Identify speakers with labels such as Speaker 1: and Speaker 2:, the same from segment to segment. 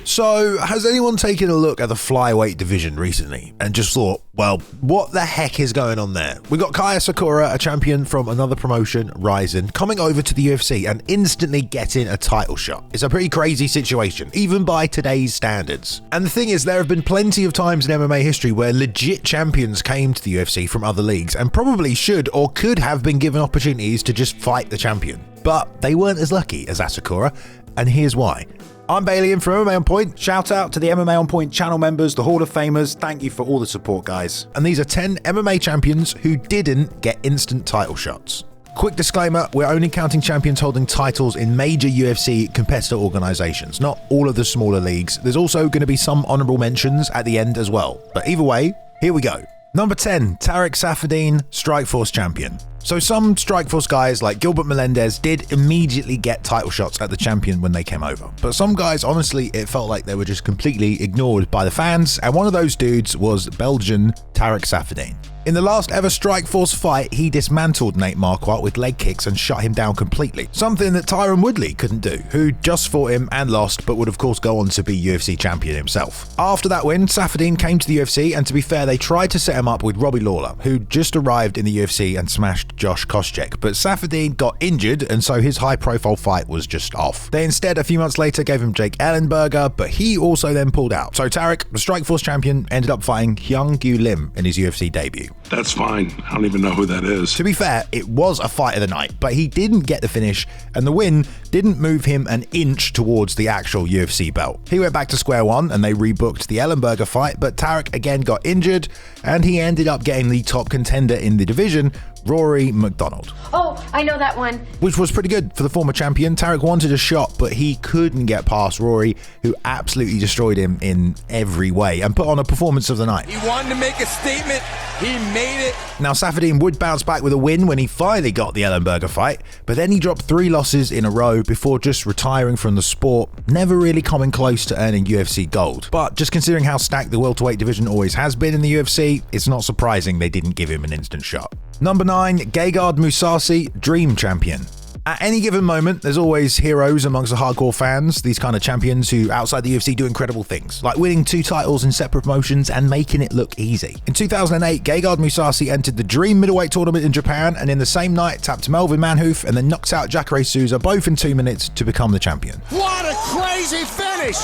Speaker 1: So, has anyone taken a look at the flyweight division recently and just thought, well, what the heck is going on there? We got Asakura, a champion from another promotion, Rizin, coming over to the UFC and instantly getting a title shot. It's a pretty crazy situation, even by today's standards. And the thing is, there have been plenty of times in MMA history where legit champions came to the UFC from other leagues and probably should or could have been given opportunities to just fight the champion. But they weren't as lucky as Asakura, and here's why. I'm Bailey in from MMA On Point.
Speaker 2: Shout out to the MMA On Point channel members, the Hall of Famers. Thank you for all the support, guys.
Speaker 1: And these are 10 MMA champions who didn't get instant title shots. Quick disclaimer, we're only counting champions holding titles in major UFC competitor organizations, not all of the smaller leagues. There's also going to be some honorable mentions at the end as well. But either way, here we go. Number 10, Tarec Saffiedine, Strikeforce champion. So some Strikeforce guys like Gilbert Melendez did immediately get title shots at the champion when they came over. But some guys, honestly, it felt like they were just completely ignored by the fans, and one of those dudes was Belgian Tarec Saffiedine. In the last ever Strikeforce fight, he dismantled Nate Marquardt with leg kicks and shut him down completely. Something that Tyron Woodley couldn't do, who just fought him and lost, but would of course go on to be UFC champion himself. After that win, Saffiedine came to the UFC, and to be fair, they tried to set him up with Robbie Lawler, who just arrived in the UFC and smashed Josh Koscheck, but Saffiedine got injured, and so his high-profile fight was just off. They instead, a few months later, gave him Jake Ellenberger, but he also then pulled out. So Tarec, the Strikeforce champion, ended up fighting Hyung Gyu Lim in his UFC debut.
Speaker 3: That's fine. I don't even know who that is.
Speaker 1: To be fair, it was a fight of the night, but he didn't get the finish, and the win didn't move him an inch towards the actual UFC belt. He went back to square one, and they rebooked the Ellenberger fight, but Tarec again got injured, and he ended up getting the top contender in the division, Rory McDonald.
Speaker 4: Oh, I know that one.
Speaker 1: Which was pretty good for the former champion. Tarec wanted a shot, but he couldn't get past Rory, who absolutely destroyed him in every way and put on a performance of the night.
Speaker 5: He wanted to make a statement. He made it.
Speaker 1: Now, Saffiedine would bounce back with a win when he finally got the Ellenberger fight, but then he dropped 3 losses in a row before just retiring from the sport, never really coming close to earning UFC gold. But just considering how stacked the welterweight division always has been in the UFC, it's not surprising they didn't give him an instant shot. Number 9, Gegard Mousasi, Dream Champion. At any given moment, there's always heroes amongst the hardcore fans, these kind of champions who outside the UFC do incredible things, like winning 2 titles in separate promotions and making it look easy. In 2008, Gegard Mousasi entered the Dream Middleweight Tournament in Japan, and in the same night tapped Melvin Manhoef and then knocked out Jacare Souza both in 2 minutes to become the champion.
Speaker 5: What a crazy finish!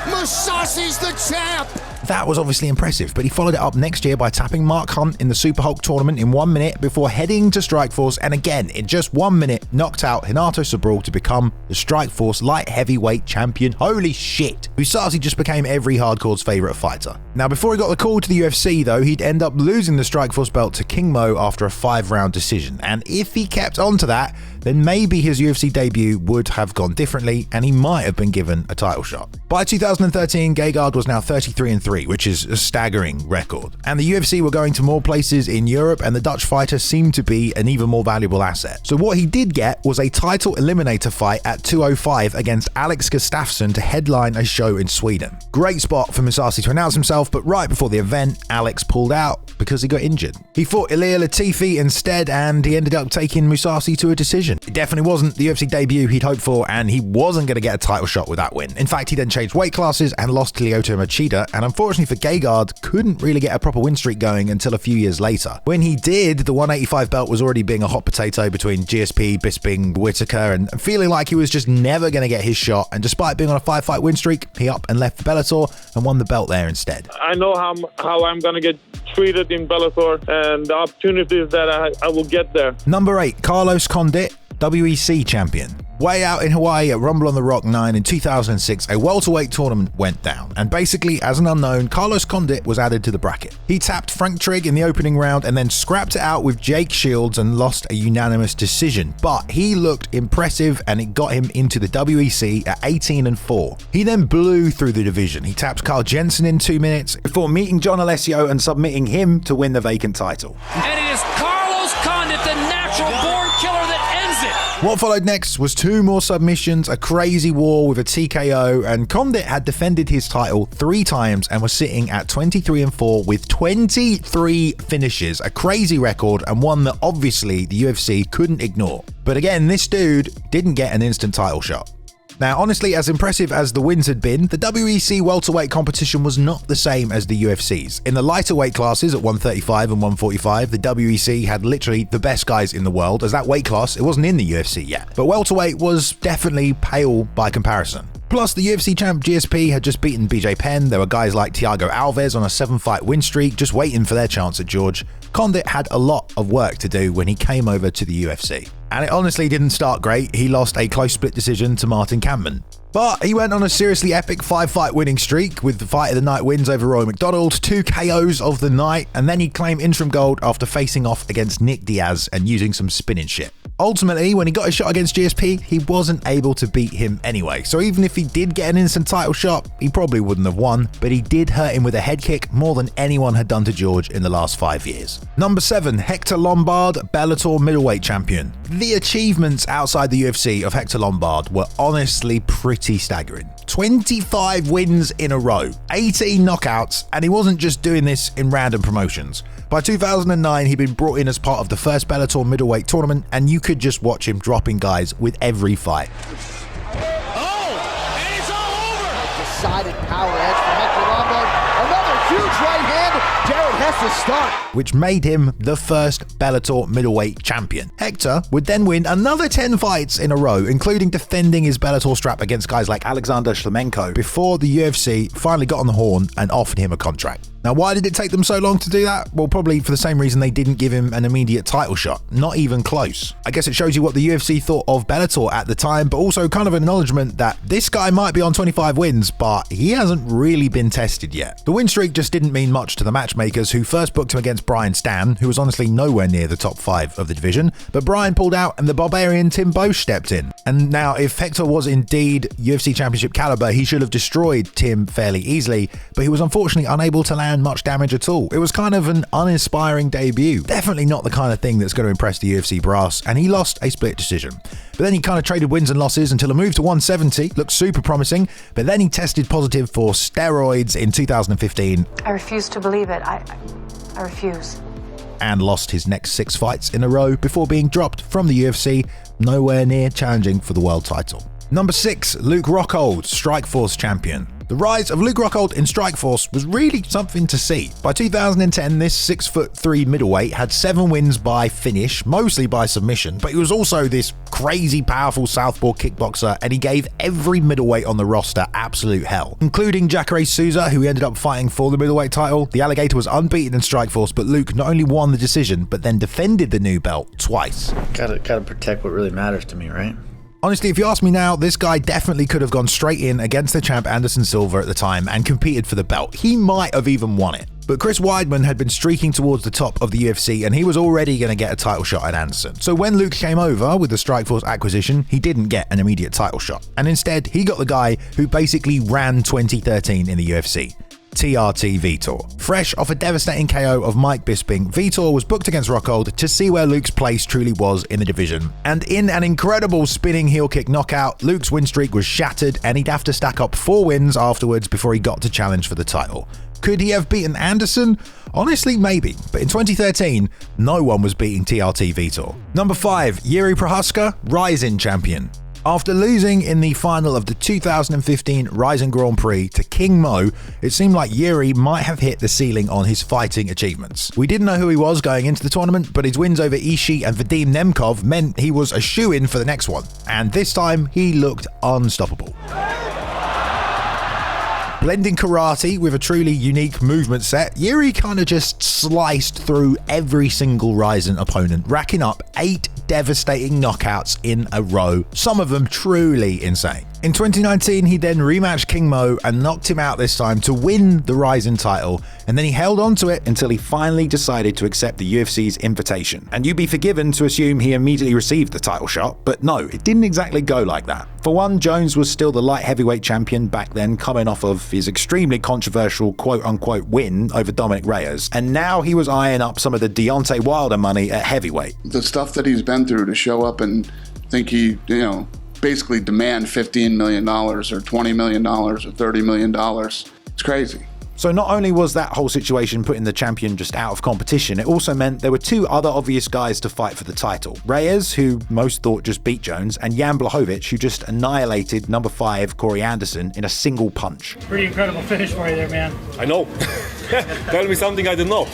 Speaker 5: Mousasi's the champ!
Speaker 1: That was obviously impressive, but he followed it up next year by tapping Mark Hunt in the Super Hulk tournament in 1 minute before heading to Strikeforce, and again, in just 1 minute, knocked out Renato Sobral to become the Strikeforce light heavyweight champion. Holy shit. Mousasi just became every hardcore's favourite fighter. Now, before he got the call to the UFC though, he'd end up losing the Strikeforce belt to King Mo after a 5-round decision, and if he kept on to that, then maybe his UFC debut would have gone differently and he might have been given a title shot. By 2013, Gegard was now 33-3, which is a staggering record. And the UFC were going to more places in Europe, and the Dutch fighter seemed to be an even more valuable asset. So what he did get was a title eliminator fight at 205 against Alex Gustafsson to headline a show in Sweden. Great spot for Mousasi to announce himself, but right before the event, Alex pulled out because he got injured. He fought Ilia Latifi instead, and he ended up taking Mousasi to a decision. It definitely wasn't the UFC debut he'd hoped for, and he wasn't going to get a title shot with that win. In fact, he then changed weight classes and lost to Lyoto Machida, and unfortunately for Gegard, couldn't really get a proper win streak going until a few years later. When he did, the 185 belt was already being a hot potato between GSP, Bisping, Whitaker, and feeling like he was just never going to get his shot, and despite being on a 5-fight win streak, he up and left for Bellator and won the belt there instead.
Speaker 6: I know how I'm going to get treated in Bellator and the opportunities that I will get there.
Speaker 1: Number 8, Carlos Condit, WEC champion. Way out in Hawaii at Rumble on the Rock 9 in 2006, a welterweight tournament went down, and basically, as an unknown, Carlos Condit was added to the bracket. He tapped Frank Trigg in the opening round and then scrapped it out with Jake Shields and lost a unanimous decision, but he looked impressive and it got him into the WEC at 18-4. He then blew through the division. He tapped Carl Jensen in 2 minutes
Speaker 2: before meeting John Alessio and submitting him to win the vacant title.
Speaker 7: And it is Carlos Condit, the natural-born killer, that ends it.
Speaker 1: What followed next was 2 more submissions, a crazy war with a TKO, and Condit had defended his title 3 times and was sitting at 23-4 with 23 finishes, a crazy record and one that obviously the UFC couldn't ignore. But again, this dude didn't get an instant title shot. Now, honestly, as impressive as the wins had been, the WEC welterweight competition was not the same as the UFC's. In the lighter weight classes at 135 and 145, the WEC had literally the best guys in the world, as that weight class, it wasn't in the UFC yet. But welterweight was definitely pale by comparison. Plus, the UFC champ GSP had just beaten BJ Penn. There were guys like Thiago Alvarez on a 7-fight win streak, just waiting for their chance at George. Condit had a lot of work to do when he came over to the UFC. And it honestly didn't start great. He lost a close split decision to Martin Kampmann. But he went on a seriously epic 5-fight winning streak with the fight of the night wins over Roy McDonald, 2 KOs of the night, and then he claimed interim gold after facing off against Nick Diaz and using some spinning shit. Ultimately, when he got his shot against GSP, he wasn't able to beat him anyway. So even if he did get an instant title shot, he probably wouldn't have won, but he did hurt him with a head kick more than anyone had done to George in the last 5 years. Number 7, Hector Lombard, Bellator middleweight champion. The achievements outside the UFC of Hector Lombard were honestly pretty staggering. 25 wins in a row, 18 knockouts, and he wasn't just doing this in random promotions. By 2009, he'd been brought in as part of the first Bellator middleweight tournament, and you could just watch him dropping guys with every fight.
Speaker 5: Oh, and it's all over. Decided power edge from Hector Lombard. Another huge right hand. Jared has to start.
Speaker 1: Which made him the first Bellator middleweight champion. Hector would then win another 10 fights in a row, including defending his Bellator strap against guys like Alexander Shlemenko, before the UFC finally got on the horn and offered him a contract. Now, why did it take them so long to do that? Well, probably for the same reason they didn't give him an immediate title shot. Not even close. I guess it shows you what the UFC thought of Bellator at the time, but also kind of an acknowledgement that this guy might be on 25 wins, but he hasn't really been tested yet. The win streak just didn't mean much to the matchmakers, who first booked him against Brian Stan, who was honestly nowhere near the top 5 of the division, but Brian pulled out and the barbarian Tim Boesch stepped in. And now, if Hector was indeed UFC championship caliber, he should have destroyed Tim fairly easily, but he was unfortunately unable to land much damage at all. It was kind of an uninspiring debut. Definitely not the kind of thing that's going to impress the UFC brass, and he lost a split decision. But then he kind of traded wins and losses until a move to 170 looked super promising, but then he tested positive for steroids in 2015.
Speaker 4: I refuse to believe it. I refuse.
Speaker 1: And lost his next 6 fights in a row before being dropped from the UFC, nowhere near challenging for the world title. Number 6, Luke Rockhold, Strikeforce champion. The rise of Luke Rockhold in Strikeforce was really something to see. By 2010, this 6'3" middleweight had 7 wins by finish, mostly by submission, but he was also this crazy powerful southpaw kickboxer, and he gave every middleweight on the roster absolute hell, including Jacare Souza, who he ended up fighting for the middleweight title. The Alligator was unbeaten in Strikeforce, but Luke not only won the decision, but then defended the new belt twice.
Speaker 8: Gotta protect what really matters to me, right?
Speaker 1: Honestly, if you ask me now, this guy definitely could have gone straight in against the champ Anderson Silva at the time and competed for the belt. He might have even won it. But Chris Weidman had been streaking towards the top of the UFC, and he was already going to get a title shot at Anderson. So when Luke came over with the Strikeforce acquisition, he didn't get an immediate title shot. And instead, he got the guy who basically ran 2013 in the UFC. TRT Vitor. Fresh off a devastating KO of Mike Bisping, Vitor was booked against Rockhold to see where Luke's place truly was in the division. And in an incredible spinning heel kick knockout, Luke's win streak was shattered, and he'd have to stack up 4 wins afterwards before he got to challenge for the title. Could he have beaten Anderson? Honestly, maybe. But in 2013, no one was beating TRT Vitor. Number 5, Jiri Prochazka, Rizin champion. After losing in the final of the 2015 Rizin Grand Prix to King Mo, it seemed like Jiri might have hit the ceiling on his fighting achievements. We didn't know who he was going into the tournament, but his wins over Ishii and Vadim Nemkov meant he was a shoo-in for the next one. And this time, he looked unstoppable. Blending karate with a truly unique movement set, Jiri kind of just sliced through every single Rizin opponent, racking up 8 devastating knockouts in a row, some of them truly insane. In 2019, he then rematched King Mo and knocked him out this time to win the Rizin title, and then he held on to it until he finally decided to accept the UFC's invitation. And you'd be forgiven to assume he immediately received the title shot, but no, it didn't exactly go like that. For one, Jones was still the light heavyweight champion back then, coming off of his extremely controversial quote-unquote win over Dominic Reyes, and now he was eyeing up some of the Deontay Wilder money at heavyweight.
Speaker 9: The stuff that he's been through to show up and think he, basically demand $15 million or $20 million or $30 million. It's crazy.
Speaker 2: So not only was that whole situation putting the champion just out of competition, it also meant there were two other obvious guys to fight for the title. Reyes, who most thought just beat Jones, and Jan Blachowicz, who just annihilated number 5 Corey Anderson in a single punch.
Speaker 10: Pretty incredible finish for you there, man.
Speaker 11: I know. Tell me something I didn't know.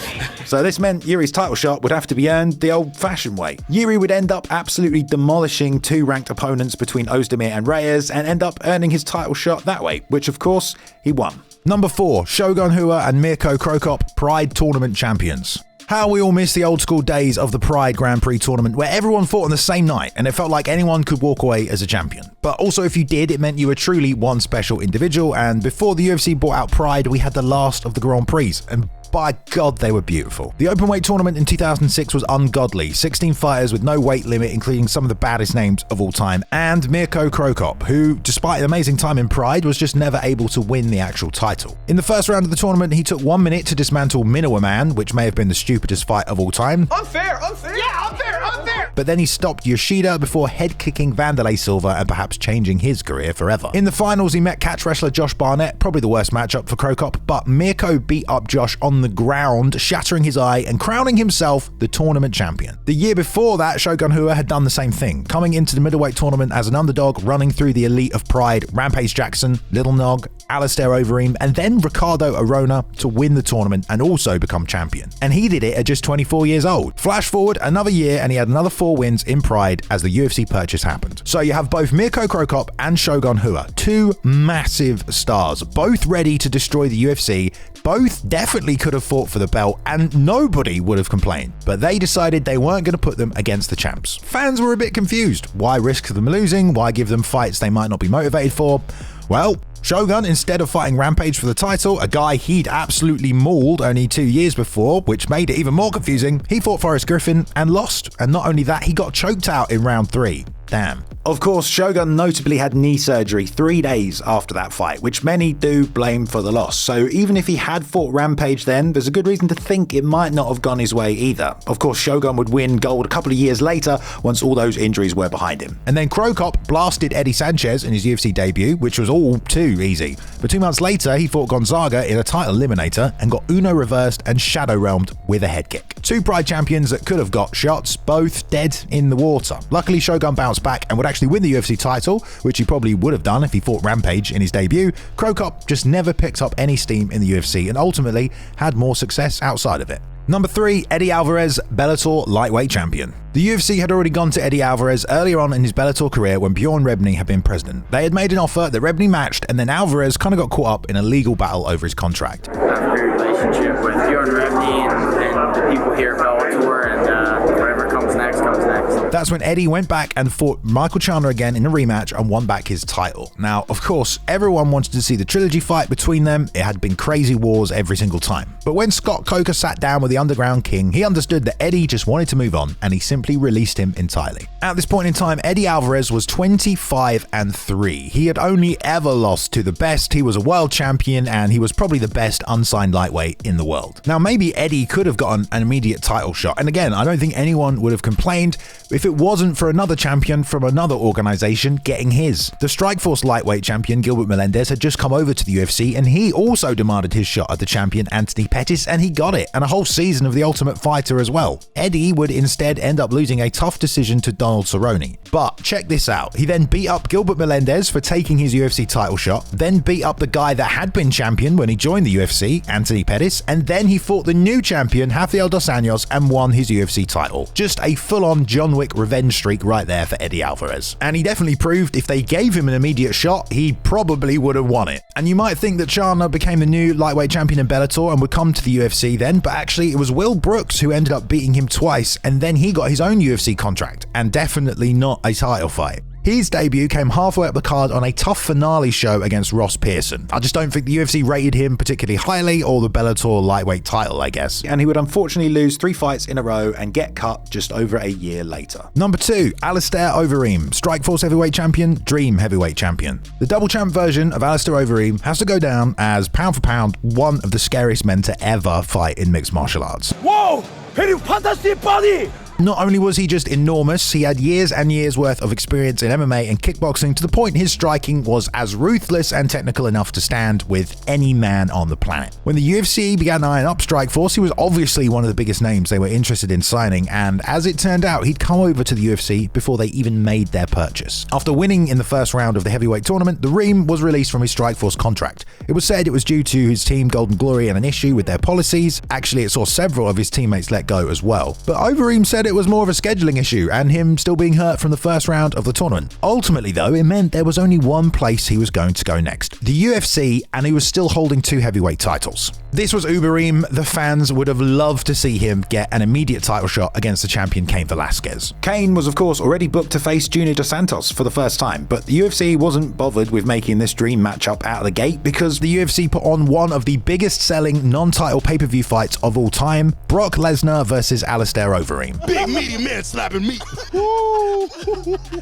Speaker 2: So this meant Jiri's title shot would have to be earned the old-fashioned way. Jiri would end up absolutely demolishing 2 ranked opponents between Ozdemir and Reyes and end up earning his title shot that way, which of course he won.
Speaker 1: Number 4, Shogun Rua and Mirko Cro Cop, Pride Tournament champions. How we all miss the old school days of the Pride Grand Prix tournament where everyone fought on the same night and it felt like anyone could walk away as a champion. But also if you did, it meant you were truly one special individual, and before the UFC bought out Pride, we had the last of the Grand Prix, and by God, they were beautiful. The openweight tournament in 2006 was ungodly. 16 fighters with no weight limit, including some of the baddest names of all time, and Mirko Cro Cop, who, despite an amazing time in Pride, was just never able to win the actual title. In the first round of the tournament, he took 1 minute to dismantle Minowa Man, which may have been the stupidest fight of all time.
Speaker 5: Unfair! Yeah, unfair!
Speaker 1: But then he stopped Yoshida before head-kicking Vanderlei Silva and perhaps changing his career forever. In the finals, he met catch wrestler Josh Barnett, probably the worst matchup for Cro Cop, but Mirko beat up Josh on the ground, shattering his eye and crowning himself the tournament champion. The year before that, Shogun Rua had done the same thing, coming into the middleweight tournament as an underdog, running through the elite of Pride, Rampage Jackson, Little Nog, Alistair Overeem, and then Ricardo Arona to win the tournament and also become champion. And he did it at just 24 years old. Flash forward another year and he had another 4 wins in Pride as the UFC purchase happened. So you have both Mirko Cro Cop and Shogun Rua, 2 massive stars, both ready to destroy the UFC. Both definitely could have fought for the belt and nobody would have complained, but they decided they weren't going to put them against the champs. Fans were a bit confused. Why risk them losing? Why give them fights they might not be motivated for? Well, Shogun, instead of fighting Rampage for the title, a guy he'd absolutely mauled only 2 years before, which made it even more confusing, he fought Forrest Griffin and lost. And not only that, he got choked out in round 3. Damn.
Speaker 2: Of course, Shogun notably had knee surgery 3 days after that fight, which many do blame for the loss. So even if he had fought Rampage then, there's a good reason to think it might not have gone his way either. Of course, Shogun would win gold a couple of years later once all those injuries were behind him.
Speaker 1: And then Cro Cop blasted Eddie Sanchez in his UFC debut, which was all too easy. But 2 months later, he fought Gonzaga in a title eliminator and got Uno reversed and shadow realmed with a head kick. 2 Pride champions that could have got shots, both dead in the water. Luckily, Shogun bounced back and would actually win the UFC title, which he probably would have done if he fought Rampage in his debut. Cro Cop just never picked up any steam in the UFC and ultimately had more success outside of it. Number 3, Eddie Alvarez, Bellator lightweight champion. The UFC had already gone to Eddie Alvarez earlier on in his Bellator career when Bjorn Rebney had been president. They had made an offer that Rebney matched, and then Alvarez kind of got caught up in a legal battle over his contract.
Speaker 12: I have a great relationship with Bjorn Rebney and the people here at Bellator, and whatever comes next, comes next.
Speaker 1: That's when Eddie went back and fought Michael Chandler again in a rematch and won back his title. Now, of course, everyone wanted to see the trilogy fight between them. It had been crazy wars every single time. But when Scott Coker sat down with the Underground King, he understood that Eddie just wanted to move on, and he simply released him entirely. At this point in time, Eddie Alvarez was 25-3. He had only ever lost to the best. He was a world champion, and he was probably the best unsigned lightweight in the world. Now, maybe Eddie could have gotten an immediate title shot, and again, I don't think anyone would have complained if it wasn't for another champion from another organization getting his. The Strikeforce lightweight champion Gilbert Melendez had just come over to the UFC, and he also demanded his shot at the champion Anthony Pettis, and he got it, and a whole season of The Ultimate Fighter as well. Eddie would instead end up losing a tough decision to Donald Cerrone. But check this out. He then beat up Gilbert Melendez for taking his UFC title shot, then beat up the guy that had been champion when he joined the UFC, Anthony Pettis, and then he fought the new champion Rafael dos Anjos and won his UFC title. Just a full-on John Wick revenge streak right there for Eddie Alvarez. And he definitely proved if they gave him an immediate shot, he probably would have won it. And you might think that Chandler became the new lightweight champion in Bellator and would come to the UFC then, but actually it was Will Brooks who ended up beating him twice, and then he got his own UFC contract, and definitely not a title fight. His debut came halfway up the card on a tough finale show against Ross Pearson. I just don't think the UFC rated him particularly highly, or the Bellator lightweight title, I guess.
Speaker 2: And he would unfortunately lose 3 fights in a row and get cut just over a year later.
Speaker 1: Number 2, Alistair Overeem, Strikeforce heavyweight champion, Dream heavyweight champion. The double champ version of Alistair Overeem has to go down as, pound for pound, one of the scariest men to ever fight in mixed martial arts.
Speaker 10: Whoa! Very fantastic body!
Speaker 1: Not only was he just enormous, he had years and years worth of experience in MMA and kickboxing, to the point his striking was as ruthless and technical enough to stand with any man on the planet. When the UFC began eyeing up Strikeforce, he was obviously one of the biggest names they were interested in signing, and as it turned out, he'd come over to the UFC before they even made their purchase. After winning in the first round of the heavyweight tournament, the Reem was released from his Strikeforce contract. It was said it was due to his team Golden Glory and an issue with their policies. Actually, it saw several of his teammates let go as well. But Overeem said it was more of a scheduling issue and him still being hurt from the first round of the tournament. Ultimately though, it meant there was only one place he was going to go next, the UFC, and he was still holding 2 heavyweight titles. This was Overeem. The fans would have loved to see him get an immediate title shot against the champion Cain Velasquez. Cain was of course already booked to face Junior Dos Santos for the first time, but the UFC wasn't bothered with making this dream matchup out of the gate because the UFC put on one of the biggest selling non-title pay-per-view fights of all time, Brock Lesnar versus Alistair Overeem.
Speaker 13: Big meaty man slapping meat.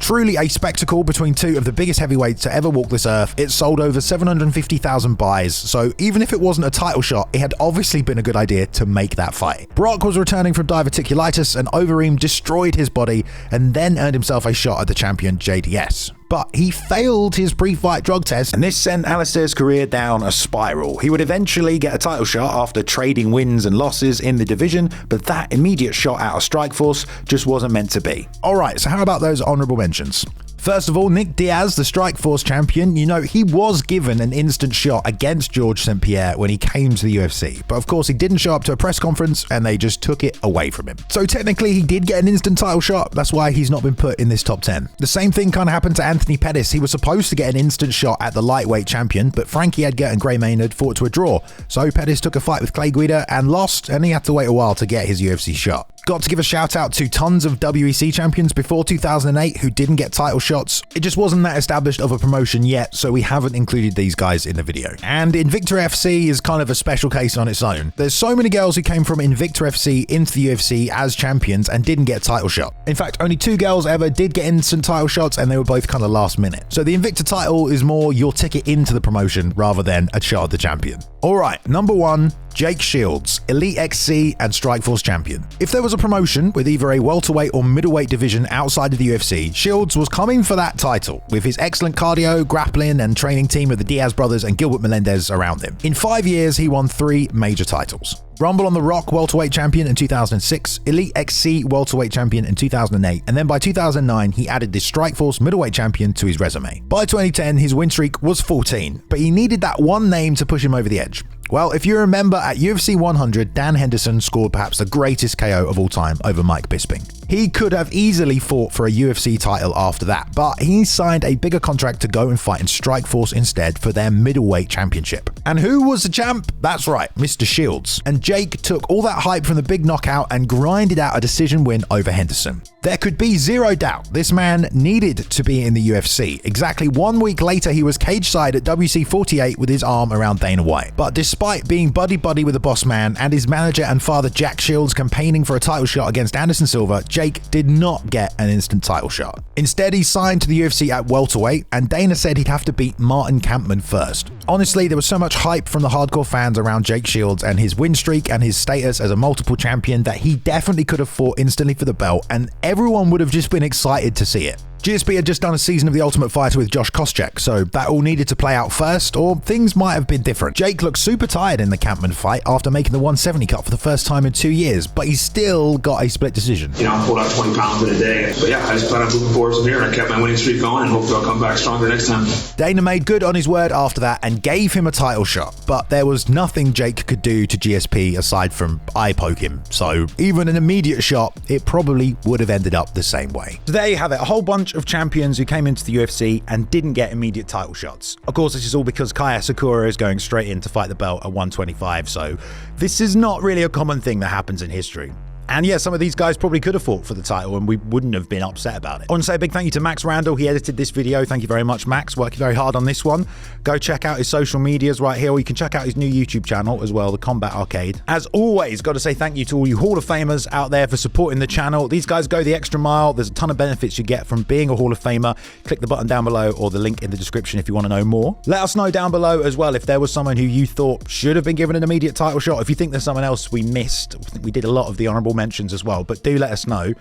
Speaker 1: Truly a spectacle between 2 of the biggest heavyweights to ever walk this earth. It sold over 750,000 buys, so even if it wasn't a title shot, it had obviously been a good idea to make that fight. Brock was returning from diverticulitis and Overeem destroyed his body and then earned himself a shot at the champion JDS. But he failed his pre-fight drug test, and this sent Alistair's career down a spiral. He would eventually get a title shot after trading wins and losses in the division, but that immediate shot out of Strikeforce just wasn't meant to be. Alright, so how about those honourable mentions? First of all, Nick Diaz, the Strikeforce champion, he was given an instant shot against Georges St. Pierre when he came to the UFC, but of course he didn't show up to a press conference and they just took it away from him. So technically he did get an instant title shot, that's why he's not been put in this top 10. The same thing kind of happened to Anthony Pettis. He was supposed to get an instant shot at the lightweight champion, but Frankie Edgar and Gray Maynard fought to a draw, so Pettis took a fight with Clay Guida and lost, and he had to wait a while to get his UFC shot. Got to give a shout out to tons of WEC champions before 2008 who didn't get title shots. It just wasn't that established of a promotion yet, so we haven't included these guys in the video. And Invicta FC is kind of a special case on its own. There's so many girls who came from Invicta FC into the UFC as champions and didn't get a title shot. In fact, only 2 girls ever did get instant title shots, and they were both kind of last minute. So the Invicta title is more your ticket into the promotion rather than a shot at the champion. Alright, number 1, Jake Shields, Elite XC and Strikeforce champion. If there was a promotion with either a welterweight or middleweight division outside of the UFC, Shields was coming for that title, with his excellent cardio, grappling and training team of the Diaz brothers and Gilbert Melendez around him. In 5 years, he won 3 major titles. Rumble on the Rock welterweight champion in 2006, Elite XC welterweight champion in 2008, and then by 2009 he added the Strikeforce middleweight champion to his resume. By 2010 his win streak was 14, but he needed that one name to push him over the edge. Well, if you remember at UFC 100, Dan Henderson scored perhaps the greatest KO of all time over Mike Bisping. He could have easily fought for a UFC title after that, but he signed a bigger contract to go and fight in Strikeforce instead for their middleweight championship. And who was the champ? That's right, Mr. Shields. And Jake took all that hype from the big knockout and grinded out a decision win over Henderson. There could be zero doubt this man needed to be in the UFC. Exactly 1 week later, he was cage side at WC 48 with his arm around Dana White. But despite being buddy-buddy with the boss man and his manager and father Jack Shields campaigning for a title shot against Anderson Silva, Jake did not get an instant title shot. Instead, he signed to the UFC at welterweight, and Dana said he'd have to beat Martin Kampmann first. Honestly, there was so much hype from the hardcore fans around Jake Shields and his win streak and his status as a multiple champion that he definitely could have fought instantly for the belt, and everyone would have just been excited to see it. GSP had just done a season of The Ultimate Fighter with Josh Koscheck, so that all needed to play out first, or things might have been different. Jake looked super tired in the Kampmann fight after making the 170 cut for the first time in 2 years, but he still got a split decision.
Speaker 14: I pulled out 20 pounds in a day, but yeah, I just plan on moving forward from here, and I kept my winning streak going, and hopefully I'll come back stronger next time.
Speaker 1: Dana made good on his word after that and gave him a title shot, but there was nothing Jake could do to GSP aside from eye poke him, so even an immediate shot, it probably would have ended up the same way. So there you have it, a whole bunch of champions who came into the UFC and didn't get immediate title shots. Of course, this is all because Kai Asakura is going straight in to fight the belt at 125, so this is not really a common thing that happens in history. And yeah, some of these guys probably could have fought for the title and we wouldn't have been upset about it. I want to say a big thank you to Max Randall. He edited this video. Thank you very much, Max. Working very hard on this one. Go check out his social medias right here, or you can check out his new YouTube channel as well, The Combat Arcade. As always, got to say thank you to all you Hall of Famers out there for supporting the channel. These guys go the extra mile. There's a ton of benefits you get from being a Hall of Famer. Click the button down below or the link in the description if you want to know more. Let us know down below as well if there was someone who you thought should have been given an immediate title shot. If you think there's someone else we missed, I think we did a lot of the honorable mentions as well, but do let us know.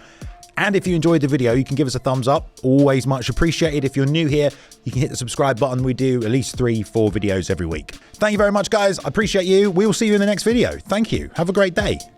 Speaker 1: And if you enjoyed the video, you can give us a thumbs up. Always much appreciated. If you're new here, you can hit the subscribe button. We do at least 3-4 videos every week. Thank you very much, guys. I appreciate you. We will see you in the next video. Thank you. Have a great day.